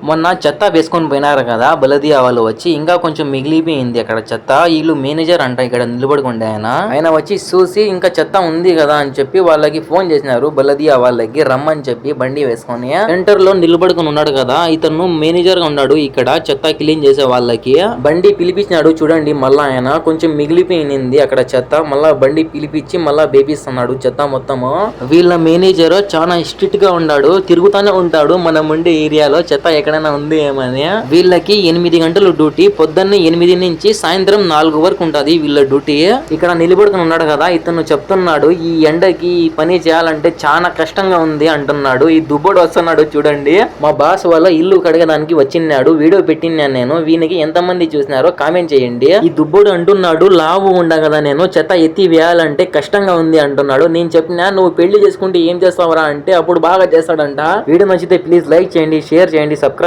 మొన్న చెత్త వేసుకొని పోయినారు కదా బలదియా వాళ్ళు వచ్చి, ఇంకా కొంచెం మిగిలిపోయింది అక్కడ చెత్త. వీళ్ళు మేనేజర్ అంట ఇక్కడ నిలబడుకుండే ఆయన వచ్చి చూసి ఇంకా చెత్త ఉంది కదా అని చెప్పి వాళ్ళకి ఫోన్ చేసినారు. బలదియా వాళ్ళకి రమ్మని చెప్పి బండి వేసుకొని సెంటర్ లో నిలబడుకుని ఉన్నాడు కదా ఇతను మేనేజర్ గా ఉన్నాడు. ఇక్కడ చెత్త క్లీన్ చేసే వాళ్ళకి బండి పిలిపించినాడు. చూడండి మళ్ళా ఆయన కొంచెం మిగిలిపోయింది అక్కడ చెత్త. మళ్ళా బండి పిలిపించి మళ్ళా వేపిస్తున్నాడు చెత్త మొత్తము. వీళ్ళ మేనేజర్ చాలా స్ట్రిక్ట్ గా ఉన్నాడు, తిరుగుతానే ఉంటాడు మనం ఉండే ఏరియాలో చెత్త ఎక్కడైనా ఉంది ఏమని. వీళ్ళకి 8 గంటలు డ్యూటీ, పొద్దున్నే 8 నుంచి సాయంత్రం 4 వరకు ఉంటది వీళ్ళ డ్యూటీ. ఇక్కడ నిలబడుకుని ఉన్నాడు కదా ఇతను చెప్తున్నాడు, ఈ ఎండకి ఈ పని చేయాలంటే చాలా కష్టంగా ఉంది అంటున్నాడు. ఈ దుబ్బోడు వస్తున్నాడు చూడండి, మా బాస్ వాళ్ళ ఇల్లు కడగడానికి వచ్చినాడు. వీడియో పెట్టినాను నేను, వీనికి ఎంతమంది చూసినారో కామెంట్ చేయండి. ఈ దుబ్బోడు అంటున్నాడు లావు ఉండా కదా నేను చెత్త ఎత్తి వేయాలంటే కష్టంగా ఉంది అంటున్నాడు. నేను చెప్పినా నువ్వు పెళ్లి చేసుకుంటే ఏం చేస్తావరా అంటే అప్పుడు బాగా చేస్తాడంట. వీడియో నచ్చితే ప్లీజ్ లైక్ చేయండి, షేర్ చేయండి, సబ్స్క్రైబ్